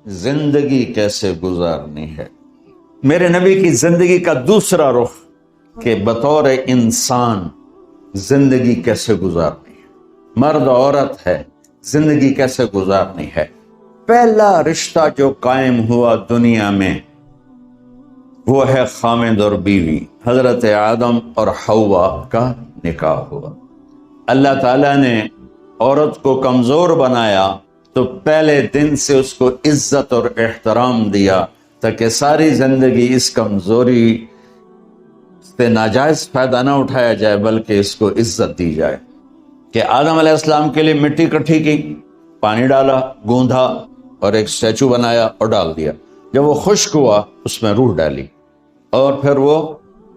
زندگی کیسے گزارنی ہے، میرے نبی کی زندگی کا دوسرا رخ کہ بطور انسان زندگی کیسے گزارنی ہے، مرد عورت ہے زندگی کیسے گزارنی ہے۔ پہلا رشتہ جو قائم ہوا دنیا میں وہ ہے خامد اور بیوی، حضرت آدم اور حوا کا نکاح ہوا۔ اللہ تعالیٰ نے عورت کو کمزور بنایا تو پہلے دن سے اس کو عزت اور احترام دیا تاکہ ساری زندگی اس کمزوری سے ناجائز فائدہ نہ اٹھایا جائے بلکہ اس کو عزت دی جائے۔ کہ آدم علیہ السلام کے لیے مٹی اکٹھی کی، پانی ڈالا، گوندھا اور ایک اسٹیچو بنایا اور ڈال دیا۔ جب وہ خشک ہوا اس میں روح ڈالی اور پھر وہ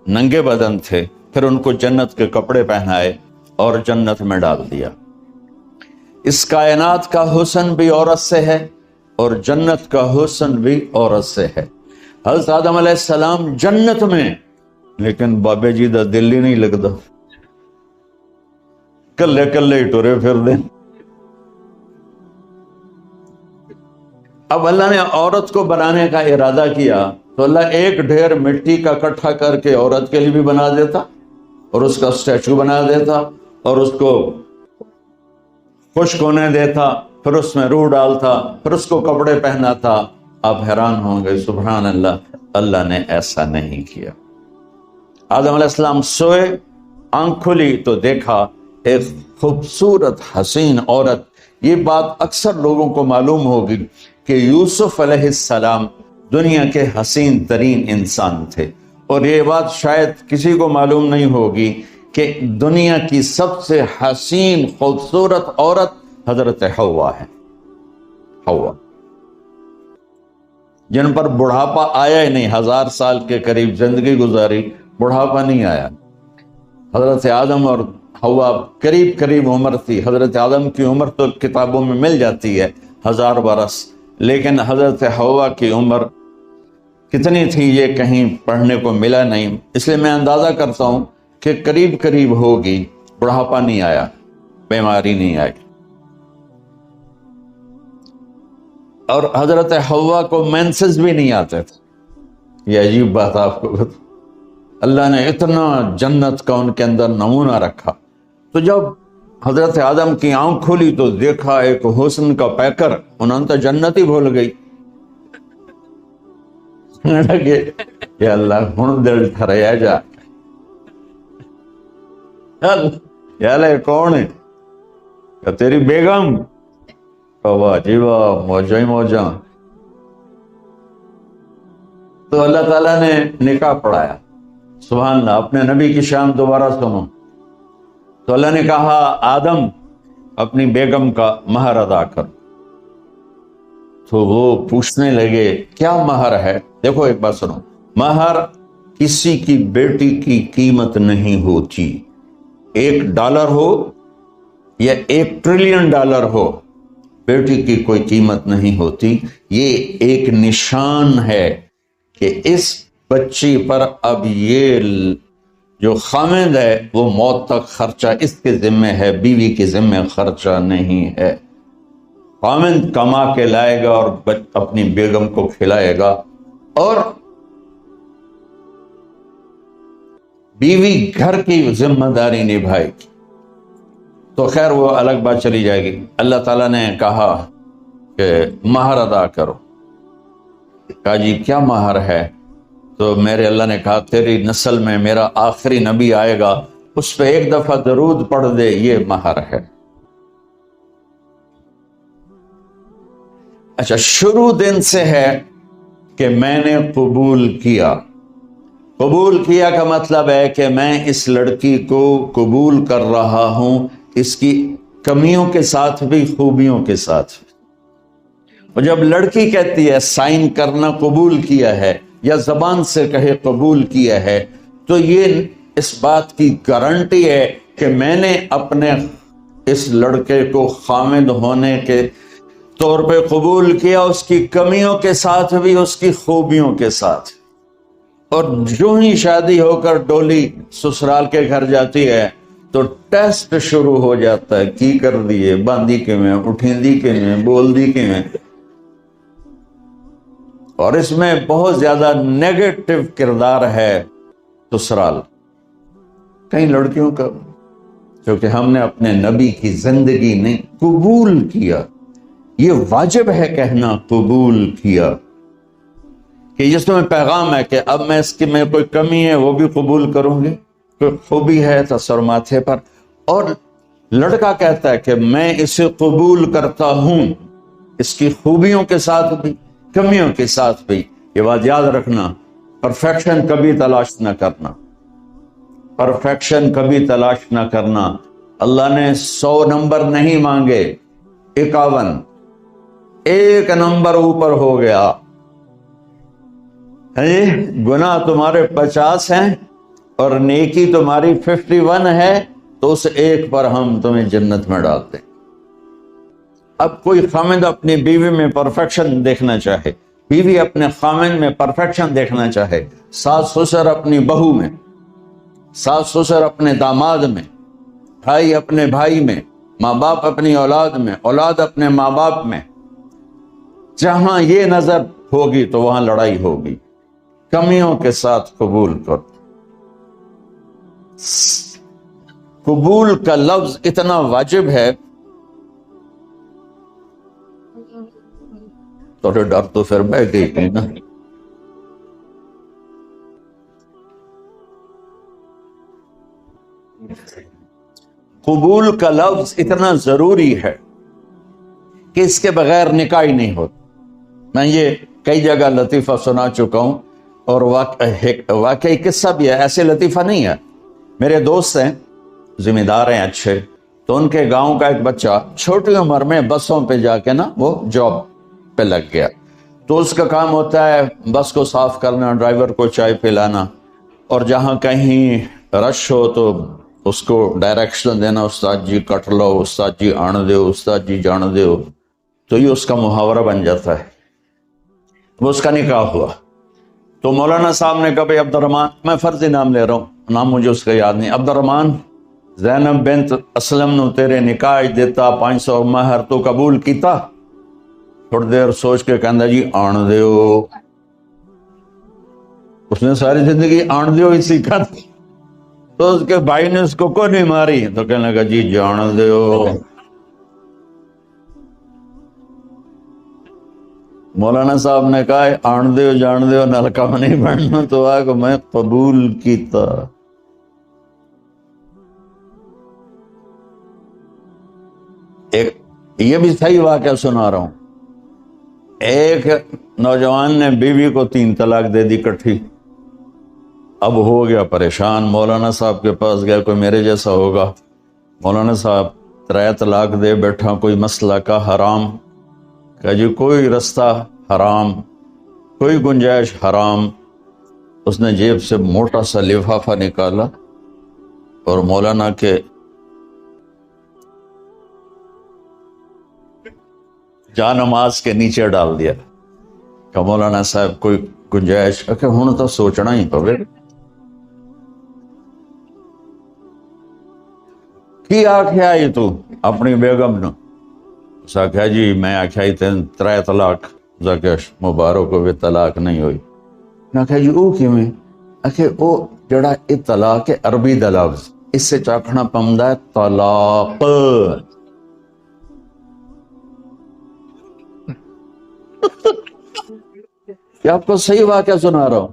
ننگے بدن تھے، پھر ان کو جنت کے کپڑے پہنائے اور جنت میں ڈال دیا۔ اس کائنات کا حسن بھی عورت سے ہے اور جنت کا حسن بھی عورت سے ہے۔ حضرت آدم علیہ السلام جنت میں، لیکن بابے جی دا دل ہی نہیں لگتا، کلے کلے ہی ٹرے پھر دیں۔ اب اللہ نے عورت کو بنانے کا ارادہ کیا تو اللہ ایک ڈھیر مٹی کا اکٹھا کر کے عورت کے لیے بھی بنا دیتا اور اس کا اسٹیچو بنا دیتا اور اس کو خشک ہونے دیتا، پھر اس میں روح ڈالتا، پھر اس کو کپڑے پہناتا۔ آپ حیران ہوں گے، سبحان اللہ، اللہ نے ایسا نہیں کیا۔ آدم علیہ السلام سوئے، آنکھ کھلی تو دیکھا ایک خوبصورت حسین عورت۔ یہ بات اکثر لوگوں کو معلوم ہوگی کہ یوسف علیہ السلام دنیا کے حسین ترین انسان تھے، اور یہ بات شاید کسی کو معلوم نہیں ہوگی کہ دنیا کی سب سے حسین خوبصورت عورت حضرت حوا ہے۔ حوا جن پر بڑھاپا آیا ہی نہیں، 1000 سال کے قریب زندگی گزاری، بڑھاپا نہیں آیا۔ حضرت آدم اور حوا قریب قریب عمر تھی۔ حضرت آدم کی عمر تو کتابوں میں مل جاتی ہے 1000 برس، لیکن حضرت حوا کی عمر کتنی تھی یہ کہیں پڑھنے کو ملا نہیں، اس لیے میں اندازہ کرتا ہوں کہ قریب قریب ہوگی۔ بڑھاپا نہیں آیا، بیماری نہیں آئی، اور حضرت حوا کو مینسز بھی نہیں آتے تھے۔ یہ عجیب بات آپ کو بتا، اللہ نے اتنا جنت کا ان کے اندر نمونہ رکھا۔ تو جب حضرت آدم کی آنکھ کھلی تو دیکھا ایک حسن کا پیکر، انہوں نے تو جنت ہی بھول گئی۔ یا اللہ ہن دل ٹھریا جا، یا اللہ کون ہے؟ کہ تیری بیگم۔ واہ جی واہ، موجاں ہی موجاں۔ تو اللہ تعالیٰ نے نکاح پڑھایا۔ سبحان اللہ، اپنے نبی کی شان دوبارہ سنو۔ تو اللہ نے کہا آدم اپنی بیگم کا مہر ادا کر۔ تو وہ پوچھنے لگے کیا مہر ہے؟ دیکھو ایک بات سنو، مہر کسی کی بیٹی کی قیمت نہیں ہوتی۔ $1 ہو یا $1 ٹریلین ہو، بیٹی کی کوئی قیمت نہیں ہوتی۔ یہ ایک نشان ہے کہ اس بچی پر اب یہ جو خامد ہے وہ موت تک خرچہ اس کے ذمہ ہے، بیوی کے ذمہ خرچہ نہیں ہے۔ خامد کما کے لائے گا اور اپنی بیگم کو کھلائے گا، اور بیوی گھر کی ذمہ داری نبھائے گی۔ تو خیر وہ الگ بات چلی جائے گی۔ اللہ تعالیٰ نے کہا کہ مہر ادا کرو۔ کہا جی کیا مہر ہے؟ تو میرے اللہ نے کہا تیری نسل میں میرا آخری نبی آئے گا، اس پہ ایک دفعہ درود پڑھ دے، یہ مہر ہے۔ اچھا، شروع دن سے ہے کہ میں نے قبول کیا۔ قبول کیا کا مطلب ہے کہ میں اس لڑکی کو قبول کر رہا ہوں، اس کی کمیوں کے ساتھ بھی خوبیوں کے ساتھ بھی۔ اور جب لڑکی کہتی ہے سائن کرنا قبول کیا ہے، یا زبان سے کہے قبول کیا ہے، تو یہ اس بات کی گارنٹی ہے کہ میں نے اپنے اس لڑکے کو خامد ہونے کے طور پہ قبول کیا، اس کی کمیوں کے ساتھ بھی اس کی خوبیوں کے ساتھ۔ اور جو ہی شادی ہو کر ڈولی سسرال کے گھر جاتی ہے تو ٹیسٹ شروع ہو جاتا ہے، کی کر دیے، باندھی کے میں، اٹھیں دی کے میں، بول دی کے میں۔ اور اس میں بہت زیادہ نیگیٹو کردار ہے سسرال. کئی لڑکیوں کا کیونکہ ہم نے اپنے نبی کی زندگی نہیں قبول کیا. یہ واجب ہے کہنا قبول کیا، کہ جس میں پیغام ہے کہ اب میں اس کی میں کوئی کمی ہے وہ بھی قبول کروں گی، کوئی خوبی ہے تو سر ماتھے پر. اور لڑکا کہتا ہے کہ میں اسے قبول کرتا ہوں، اس کی خوبیوں کے ساتھ بھی کمیوں کے ساتھ بھی. یہ بات یاد رکھنا، پرفیکشن کبھی تلاش نہ کرنا، پرفیکشن کبھی تلاش نہ کرنا. اللہ نے 100 نمبر نہیں مانگے، 51، ایک نمبر اوپر ہو گیا. گناہ تمہارے 50 ہیں اور نیکی تمہاری 51 ہے، تو اس ایک پر ہم تمہیں جنت میں ڈالتے ہیں. اب کوئی خامد اپنی بیوی میں پرفیکشن دیکھنا چاہے، بیوی اپنے خامد میں پرفیکشن دیکھنا چاہے، ساس سسر اپنی بہو میں، ساس سسر اپنے داماد میں، بھائی اپنے بھائی میں، ماں باپ اپنی اولاد میں، اولاد اپنے ماں باپ میں، جہاں یہ نظر ہوگی تو وہاں لڑائی ہوگی. کمیوں کے ساتھ قبول کرو. قبول کا لفظ اتنا واجب ہے، تو ڈر تو پھر بہ گئی نا. قبول کا لفظ اتنا ضروری ہے کہ اس کے بغیر نکاح ہی نہیں ہوتا. میں یہ کئی جگہ لطیفہ سنا چکا ہوں، اور واقعی قصہ بھی ہے، ایسے لطیفہ نہیں ہے. میرے دوست ہیں، ذمہ دار ہیں اچھے، تو ان کے گاؤں کا ایک بچہ چھوٹی عمر میں بسوں پہ جا کے نا وہ جاب پہ لگ گیا. تو اس کا کام ہوتا ہے بس کو صاف کرنا، ڈرائیور کو چائے پلانا، اور جہاں کہیں رش ہو تو اس کو ڈائریکشن دینا، استاد جی کٹ لو، استاد جی آن دیو، استاد جی جان دیو. تو یہ اس کا محاورہ بن جاتا ہے. وہ اس کا نکاح ہوا تو مولانا صاحب نے کہا بھائی عبد الرحمان، میں فرضی نام لے رہا ہوں، نام مجھے اس کا یاد نہیں، عبد الرحمان زینب بنت اسلم نو تیرے نکاح دیتا 500 مہر تو قبول کیتا؟ تھوڑی دیر سوچ کے کہندا جی آن دیو. اس نے ساری زندگی آن دیو ہی سیکھا تھا. تو اس کے بھائی نے اس کو نہیں ماری تو کہنے لگا جی جان دیو. مولانا صاحب نے کہا آن دیو جان دیو نال کم نہیں بننا، تو آگے میں قبول کیتا. ایک یہ بھی صحیح واقعہ سنا رہا ہوں. ایک نوجوان نے بیوی کو 3 طلاق دے دی کٹھی. اب ہو گیا پریشان، مولانا صاحب کے پاس گیا، کوئی میرے جیسا ہوگا. مولانا صاحب 3 طلاق دے بیٹھا، کوئی مسئلہ کا حرام؟ کہ جی کوئی رستہ حرام، کوئی گنجائش حرام. اس نے جیب سے موٹا سا لفافہ نکالا اور مولانا کے جا نماز کے نیچے ڈال دیا کہ مولانا صاحب کوئی گنجائش کہ ہوں تو سوچنا ہی پوے. کی آخیا آئی تو اپنی بیگم نو؟ اس آخیا جی میں آخیا ہی 3 طلاق مبارک ہوئے، طلاق نہیں ہوئی. میں آخیا جی او کیویں؟ آخیا او جڑا یہ طلاق ہے عربی دا لفظ، اس سے چاکھنا پمدا ہے طلاق. کیا آپ کو صحیح واقعہ سنا رہا ہوں؟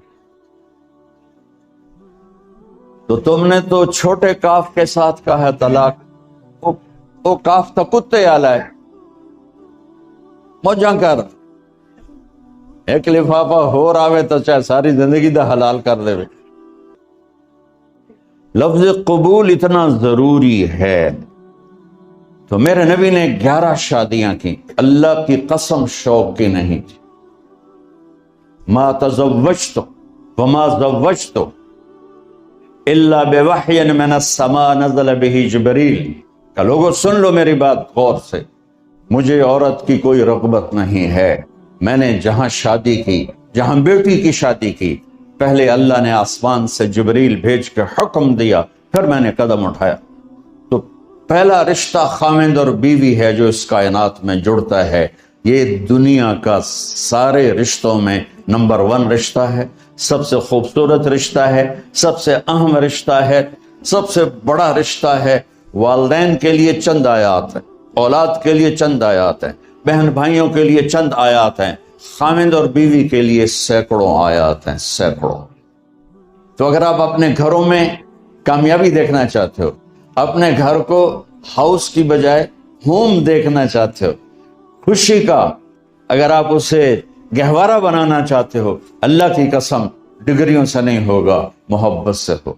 تو تم نے تو چھوٹے کاف کے ساتھ کہا ہے طلاق، وہ کاف تو کتے آلا ہے. موجاں کر، ایک لفافہ ہو راوے تو چاہے ساری زندگی دا حلال کر دے. لفظ قبول اتنا ضروری ہے. تو میرے نبی نے 11 شادیاں کی، اللہ کی قسم شوق کی نہیں تھی. ما تزوجت وما زوجت الا بوحی من السماء نزل به جبریل. کہ لوگوں سن لو میری بات غور سے، مجھے عورت کی کوئی رغبت نہیں ہے. میں نے جہاں شادی کی، جہاں بیٹی کی شادی کی، پہلے اللہ نے آسمان سے جبریل بھیج کے حکم دیا، پھر میں نے قدم اٹھایا. تو پہلا رشتہ خاوند اور بیوی ہے جو اس کائنات میں جڑتا ہے. یہ دنیا کا سارے رشتوں میں نمبر 1 رشتہ ہے، سب سے خوبصورت رشتہ ہے، سب سے اہم رشتہ ہے، سب سے بڑا رشتہ ہے۔ والدین کے لیے چند آیات ہیں، اولاد کے لیے چند آیات ہیں، بہن بھائیوں کے لیے چند آیات ہیں، خاوند اور بیوی کے لیے سینکڑوں آیات ہیں، سینکڑوں۔ تو اگر آپ اپنے گھروں میں کامیابی دیکھنا چاہتے ہو، اپنے گھر کو ہاؤس کی بجائے ہوم دیکھنا چاہتے ہو، خوشی کا اگر آپ اسے گہوارہ بنانا چاہتے ہو، اللہ کی قسم ڈگریوں سے نہیں ہوگا، محبت سے ہو۔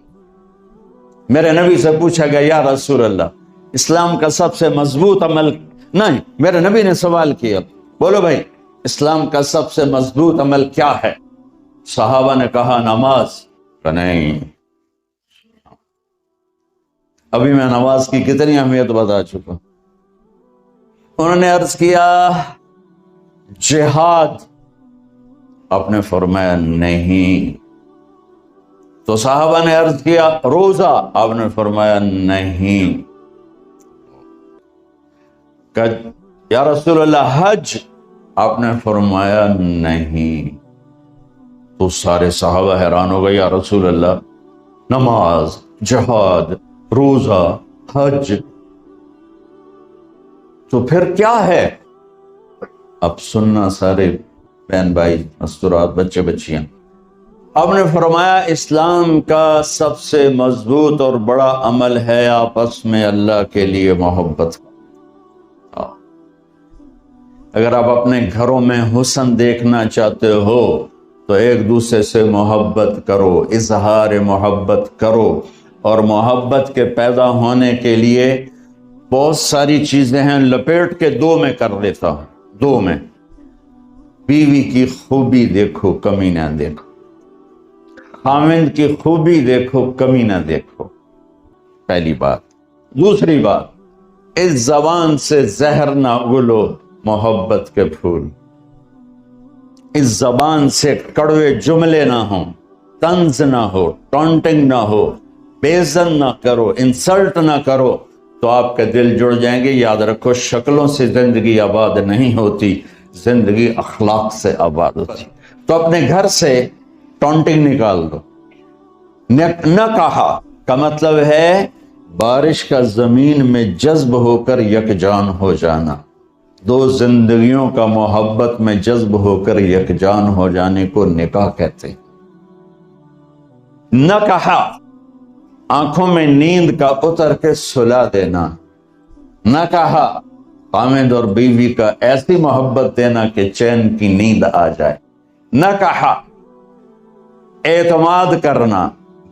میرے نبی سے پوچھا گیا، یا رسول اللہ اسلام کا سب سے مضبوط عمل، نہیں، میرے نبی نے سوال کیا، بولو بھائی اسلام کا سب سے مضبوط عمل کیا ہے؟ صحابہ نے کہا نماز۔ کہ نہیں، ابھی میں نماز کی کتنی اہمیت بتا چکا۔ انہوں نے عرض کیا جہاد، آپ نے فرمایا نہیں۔ تو صحابہ نے عرض کیا روزہ، آپ نے فرمایا نہیں۔ کہ یا رسول اللہ حج، آپ نے فرمایا نہیں۔ تو سارے صحابہ حیران ہو گئے، یا رسول اللہ نماز، جہاد، روزہ، حج، تو پھر کیا ہے؟ اب سننا سارے بہن بھائی، مستورات، بچے بچیاں، آپ نے فرمایا اسلام کا سب سے مضبوط اور بڑا عمل ہے آپس میں اللہ کے لیے محبت۔ اگر آپ اپنے گھروں میں حسن دیکھنا چاہتے ہو تو ایک دوسرے سے محبت کرو، اظہار محبت کرو، اور محبت کے پیدا ہونے کے لیے بہت ساری چیزیں ہیں، لپیٹ کے 2 میں کر لیتا ہوں، 2 میں۔ بیوی کی خوبی دیکھو، کمی نہ دیکھو، خاوند کی خوبی دیکھو، کمی نہ دیکھو، پہلی بات۔ دوسری بات، اس زبان سے زہر نہ اگلو محبت کے پھول، اس زبان سے کڑوے جملے نہ ہوں، طنز نہ ہو، ٹونٹنگ نہ ہو، بیزن نہ کرو، انسلٹ نہ کرو، تو آپ کے دل جڑ جائیں گے۔ یاد رکھو شکلوں سے زندگی آباد نہیں ہوتی، زندگی اخلاق سے آباد ہوتی۔ تو اپنے گھر سے ٹونٹنگ نکال دو۔ نہ کہا کا مطلب ہے بارش کا زمین میں جذب ہو کر یکجان ہو جانا، 2 زندگیوں کا محبت میں جذب ہو کر یکجان ہو جانے کو نکاح کہتے ہیں۔ نہ کہا آنکھوں میں نیند کا اتر کے سلا دینا، نہ کہا خاوند اور بیوی کا ایسی محبت دینا کہ چین کی نیند آ جائے، نہ کہا اعتماد کرنا،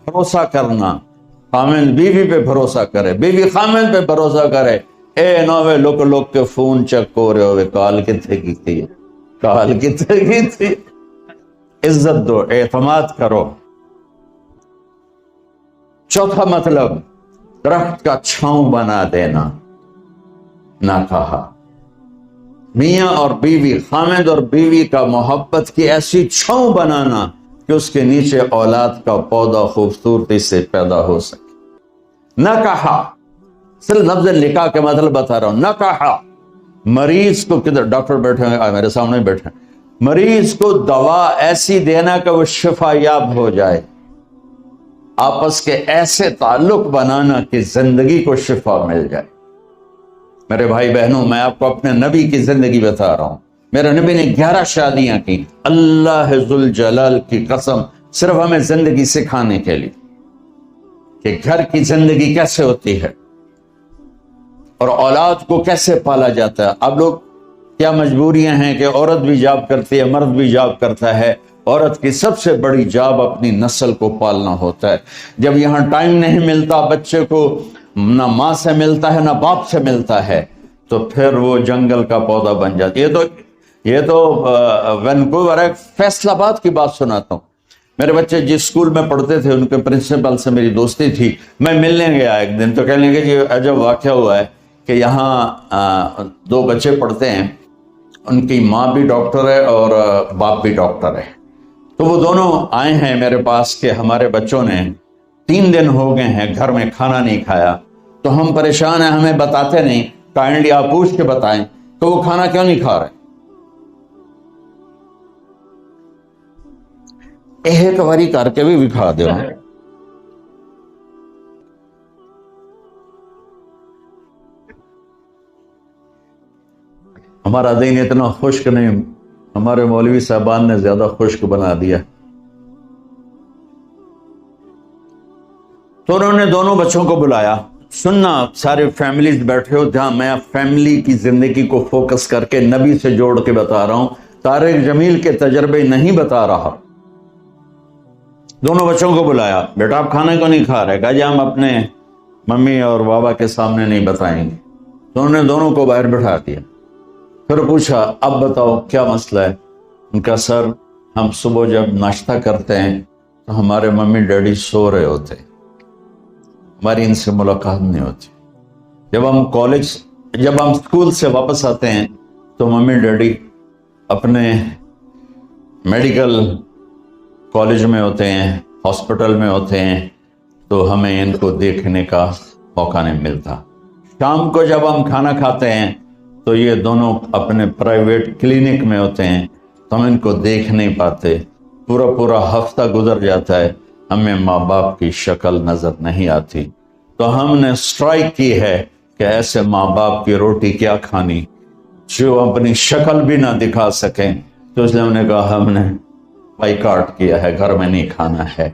بھروسہ کرنا، خاوند بیوی پہ بھروسہ کرے، بیوی خاوند پہ بھروسہ کرے۔ اے نوے لوک کے فون چیک ہو رہے ہوئے، کال کتنے کی تھی، کال کتنے کی تھی۔ عزت دو، اعتماد کرو۔ چوتھا مطلب درخت کا چھاؤں بنا دینا، نہ کہا میاں اور بیوی، خاوند اور بیوی کا محبت کی ایسی چھاؤں بنانا کہ اس کے نیچے اولاد کا پودا خوبصورتی سے پیدا ہو سکے۔ نہ کہا، صرف لفظ نکاح کے مطلب بتا رہا ہوں، نہ کہا مریض کو، کدھر ڈاکٹر بیٹھے ہیں، میرے سامنے بیٹھے ہیں، مریض کو دوا ایسی دینا کہ وہ شفا یاب ہو جائے، آپس کے ایسے تعلق بنانا کہ زندگی کو شفا مل جائے۔ میرے بھائی بہنوں، میں آپ کو اپنے نبی کی زندگی بتا رہا ہوں۔ میرے نبی نے 11 شادیاں کی، اللہ ذوالجلال کی قسم، صرف ہمیں زندگی سکھانے کے لیے کہ گھر کی زندگی کیسے ہوتی ہے اور اولاد کو کیسے پالا جاتا ہے۔ اب لوگ کیا مجبوریاں ہیں کہ عورت بھی جاب کرتی ہے، مرد بھی جاب کرتا ہے۔ عورت کی سب سے بڑی جاب اپنی نسل کو پالنا ہوتا ہے۔ جب یہاں ٹائم نہیں ملتا بچے کو، نہ ماں سے ملتا ہے نہ باپ سے ملتا ہے، تو پھر وہ جنگل کا پودا بن جاتی ہے۔ یہ تو وینکوور ہے، فیصل آباد کی بات سناتا ہوں۔ میرے بچے جس اسکول میں پڑھتے تھے ان کے پرنسپل سے میری دوستی تھی، میں ملنے گیا ایک دن، تو کہنے لگے کہ عجب واقعہ ہوا ہے کہ یہاں 2 بچے پڑھتے ہیں، ان کی ماں بھی ڈاکٹر ہے اور باپ بھی ڈاکٹر ہے، تو وہ دونوں آئے ہیں میرے پاس کہ ہمارے بچوں نے 3 دن ہو گئے ہیں گھر میں کھانا نہیں کھایا، تو ہم پریشان ہیں، ہمیں بتاتے نہیں، کائنڈلی آپ پوچھ کے بتائیں کہ وہ کھانا کیوں نہیں کھا رہے۔ ایک باری کر کے بھی دکھا دو. ہمارا دین اتنا خشک نہیں، ہمارے مولوی صاحبان نے زیادہ خشک بنا دیا. تو انہوں نے دونوں بچوں کو بلایا. سننا، سارے فیملیز بیٹھے ہو جہاں میں فیملی کی زندگی کو فوکس کر کے نبی سے جوڑ کے بتا رہا ہوں، طارق جمیل کے تجربے نہیں بتا رہا. دونوں بچوں کو بلایا. بیٹا آپ کھانے کو نہیں کھا رہے؟ کہا جی ہم اپنے ممی اور بابا کے سامنے نہیں بتائیں گے. تو انہوں نے دونوں کو باہر بٹھا دیا. پھر پوچھا اب بتاؤ کیا مسئلہ ہے؟ ان کا سر ہم صبح جب ناشتہ کرتے ہیں تو ہمارے ممی ڈیڈی سو رہے ہوتے، ہماری ان سے ملاقات نہیں ہوتی. جب ہم اسکول سے واپس آتے ہیں تو ممی ڈیڈی اپنے میڈیکل کالج میں ہوتے ہیں، ہاسپٹل میں ہوتے ہیں، تو ہمیں ان کو دیکھنے کا موقع نہیں ملتا. شام کو جب ہم کھانا کھاتے ہیں تو یہ دونوں اپنے پرائیویٹ کلینک میں ہوتے ہیں، تو ہم ان کو دیکھ نہیں پاتے. پورا ہفتہ گزر جاتا ہے، ہمیں ماں باپ کی شکل نظر نہیں آتی. تو ہم نے سٹرائک کی ہے کہ ایسے ماں باپ کی روٹی کیا کھانی جو اپنی شکل بھی نہ دکھا سکیں. تو اس لیے ہم نے کہا ہم نے بائیکاٹ کیا ہے، گھر میں نہیں کھانا ہے.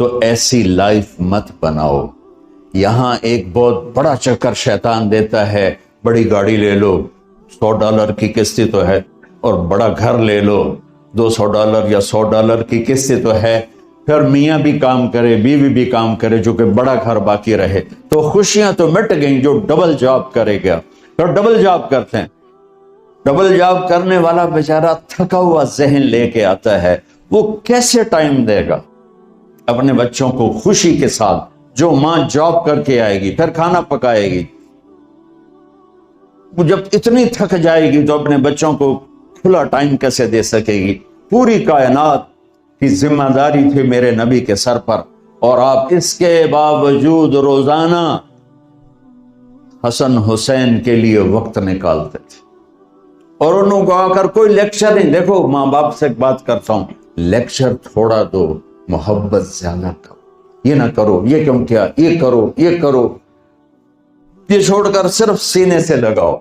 تو ایسی لائف مت بناؤ. یہاں ایک بہت بڑا چکر شیطان دیتا ہے، بڑی گاڑی لے لو، $100 کی قسط تو ہے، اور بڑا گھر لے لو، $200 یا $100 کی قسط تو ہے. پھر میاں بھی کام کرے، بیوی بھی کام کرے، جو کہ بڑا گھر باقی رہے، تو خوشیاں تو مٹ گئیں. جو ڈبل جاب کرے گا، تو ڈبل جاب کرتے ہیں. ڈبل جاب کرنے والا بیچارہ تھکا ہوا ذہن لے کے آتا ہے، وہ کیسے ٹائم دے گا اپنے بچوں کو خوشی کے ساتھ؟ جو ماں جاب کر کے آئے گی پھر کھانا پکائے گی، وہ جب اتنی تھک جائے گی تو اپنے بچوں کو کھلا ٹائم کیسے دے سکے گی؟ پوری کائنات کی ذمہ داری تھی میرے نبی کے سر پر، اور آپ اس کے باوجود روزانہ حسن حسین کے لیے وقت نکالتے تھے. اور انہوں کو آ کر کوئی لیکچر نہیں. دیکھو ماں باپ سے ایک بات کرتا ہوں، لیکچر تھوڑا دو، محبت زیادہ کرو. یہ نہ کرو، یہ کیوں کیا، یہ کرو، یہ کرو، یہ چھوڑ کر صرف سینے سے لگاؤ.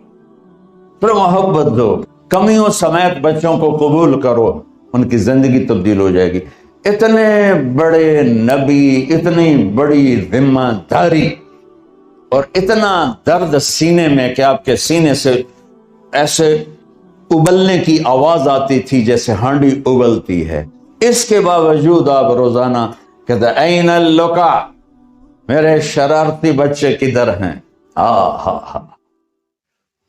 پھر محبت دو، کمیوں سمیت بچوں کو قبول کرو، ان کی زندگی تبدیل ہو جائے گی. اتنے بڑے نبی، اتنی بڑی ذمہ داری، اور اتنا درد سینے میں کہ آپ کے سینے سے ایسے ابلنے کی آواز آتی تھی جیسے ہانڈی ابلتی ہے. اس کے باوجود آپ روزانہ کہتے این اللقا، میرے شرارتی بچے کدھر ہیں؟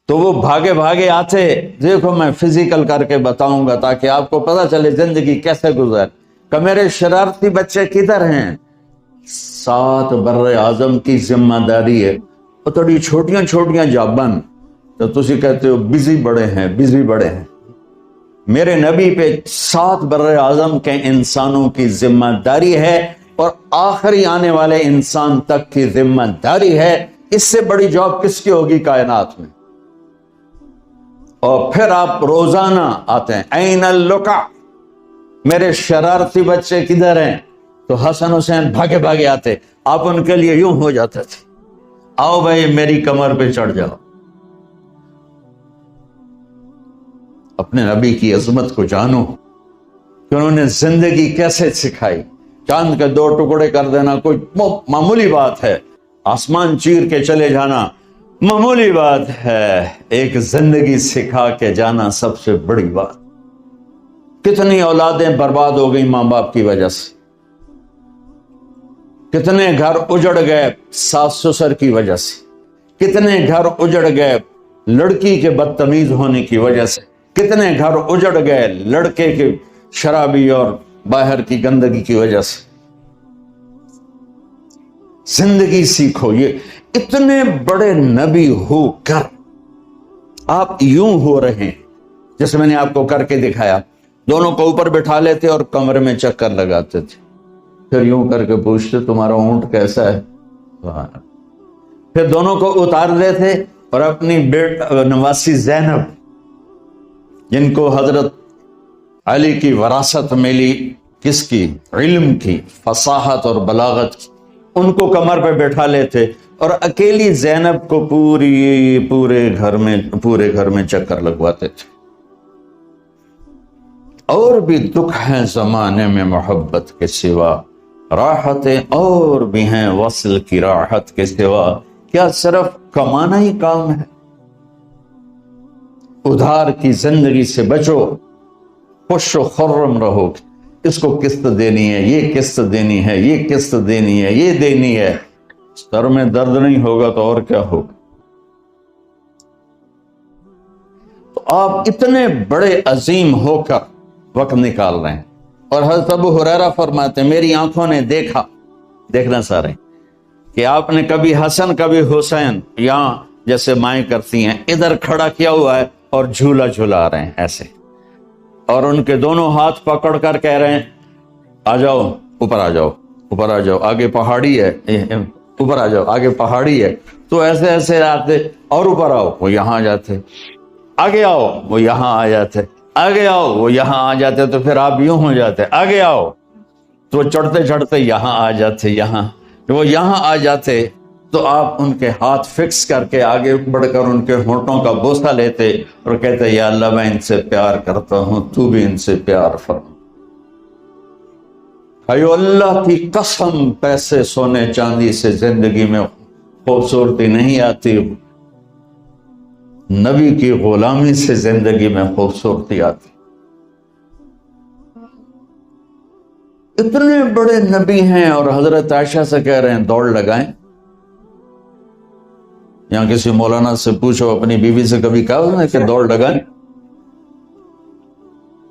تو وہ بھاگے بھاگے آتے. دیکھو میں فزیکل کر کے بتاؤں گا تاکہ آپ کو پتہ چلے زندگی کیسے گزر. کہ میرے شرارتی بچے کدھر ہیں؟ 7 بر اعظم کی ذمہ داری ہے. وہ تھوڑی چھوٹیاں جابن تو تسی کہتے ہو بزی بڑے ہیں، بزی بڑے ہیں. میرے نبی پہ 7 بر اعظم کے انسانوں کی ذمہ داری ہے، اور آخری آنے والے انسان تک کی ذمہ داری ہے. اس سے بڑی جاب کس کی ہوگی کائنات میں؟ اور پھر آپ روزانہ آتے ہیں این اللقا، میرے شرارتی بچے کدھر ہیں؟ تو حسن حسین بھاگے بھاگے آتے. آپ ان کے لیے یوں ہو جاتے تھے، آؤ بھائی میری کمر پہ چڑھ جاؤ. اپنے نبی کی عظمت کو جانو کہ انہوں نے زندگی کیسے سکھائی. چاند کے 2 ٹکڑے کر دینا کوئی معمولی بات ہے، آسمان چیر کے چلے جانا معمولی بات ہے، ایک زندگی سکھا کے جانا سب سے بڑی بات. کتنی اولادیں برباد ہو گئی ماں باپ کی وجہ سے، کتنے گھر اجڑ گئے ساس سسر کی وجہ سے، کتنے گھر اجڑ گئے لڑکی کے بدتمیز ہونے کی وجہ سے، کتنے گھر اجڑ گئے لڑکے کے شرابی اور باہر کی گندگی کی وجہ سے. زندگی سیکھو. یہ اتنے بڑے نبی ہو کر آپ یوں ہو رہے ہیں جیسے میں نے آپ کو کر کے دکھایا. دونوں کو اوپر بٹھا لیتے اور کمرے میں چکر لگاتے تھے، پھر یوں کر کے پوچھتے تمہارا اونٹ کیسا ہے؟ پھر دونوں کو اتار دیتے اور اپنی نواسی زینب، جن کو حضرت علی کی وراثت ملی کس کی؟ علم کی، فصاحت اور بلاغت کی. ان کو کمر پہ بٹھا لیتے اور اکیلی زینب کو پورے گھر میں چکر لگواتے تھے. اور بھی دکھ ہیں زمانے میں محبت کے سوا، راحتیں اور بھی ہیں وصل کی راحت کے سوا. کیا صرف کمانا ہی کام ہے؟ ادھار کی زندگی سے بچو، خوش و خرم رہو. اس کو قسط دینی ہے، یہ قسط دینی ہے، یہ قسط دینی ہے، یہ دینی ہے. سر میں درد نہیں ہوگا تو اور کیا ہوگا؟ تو آپ اتنے بڑے عظیم ہو کر وقت نکال رہے ہیں. اور حضرت ابو ہریرہ فرماتے ہیں میری آنکھوں نے دیکھنا سارے کہ آپ نے کبھی حسن کبھی حسین یہاں جیسے مائیں کرتی ہیں ادھر کھڑا کیا ہوا ہے اور جھولا جھولا رہے ہیں ایسے، اور ان کے دونوں ہاتھ پکڑ کر کہہ رہے ہیں آ جاؤ اوپر، آ جاؤ اوپر، آ جاؤ آگے پہاڑی ہے، اوپر آ جاؤ آگے پہاڑی ہے. تو ایسے ایسے آتے اور اوپر آؤ وہ یہاں آ جاتے، آگے آؤ وہ یہاں آ جاتے، آگے آؤ وہ یہاں آ جاتے. تو پھر آپ یوں ہو جاتے آگے آؤ، تو چڑھتے چڑھتے یہاں آ جاتے، وہ یہاں آ جاتے. تو آپ ان کے ہاتھ فکس کر کے آگے بڑھ کر ان کے ہونٹوں کا بوسہ لیتے اور کہتے یا اللہ میں ان سے پیار کرتا ہوں، تو بھی ان سے پیار فرما. ایو اللہ کی قسم پیسے سونے چاندی سے زندگی میں خوبصورتی نہیں آتی، نبی کی غلامی سے زندگی میں خوبصورتی آتی. اتنے بڑے نبی ہیں اور حضرت عائشہ سے کہہ رہے ہیں دوڑ لگائیں. یہاں کسی مولانا سے پوچھو اپنی بیوی سے کبھی کہا اس نے کہ دوڑ لگائیں؟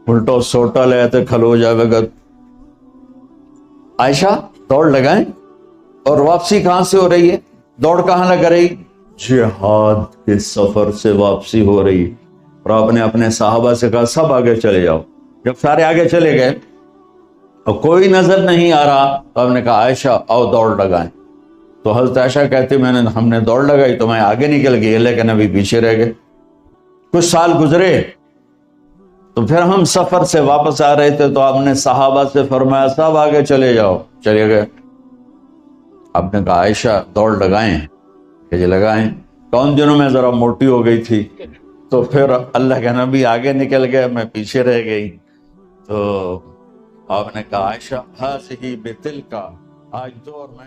الٹو سوٹا لے آتے کھلو جاوے گا. عائشہ دوڑ لگائیں. اور واپسی کہاں سے ہو رہی ہے؟ دوڑ کہاں لگ رہی؟ جہاد کے سفر سے واپسی ہو رہی. اور آپ نے اپنے صحابہ سے کہا سب آگے چلے جاؤ. جب سارے آگے چلے گئے اور کوئی نظر نہیں آ رہا تو آپ نے کہا عائشہ آؤ دوڑ لگائیں. تو حضرت عائشہ کہتی ہم نے دوڑ لگائی تو میں آگے نکل گئی لیکن ابھی پیچھے رہ گئے. کچھ سال گزرے تو پھر ہم سفر سے واپس آ رہے تھے تو آپ نے صحابہ سے فرمایا سب آگے چلے جاؤ، چلے گئے. آپ نے کہا عائشہ دوڑ لگائیں؟ کہ جی لگائیں. کون دنوں میں ذرا موٹی ہو گئی تھی تو پھر اللہ کے نبی آگے نکل گئے، میں پیچھے رہ گئی. تو آپ نے کہا عائشہ ہاذہ بتلک، آج دور میں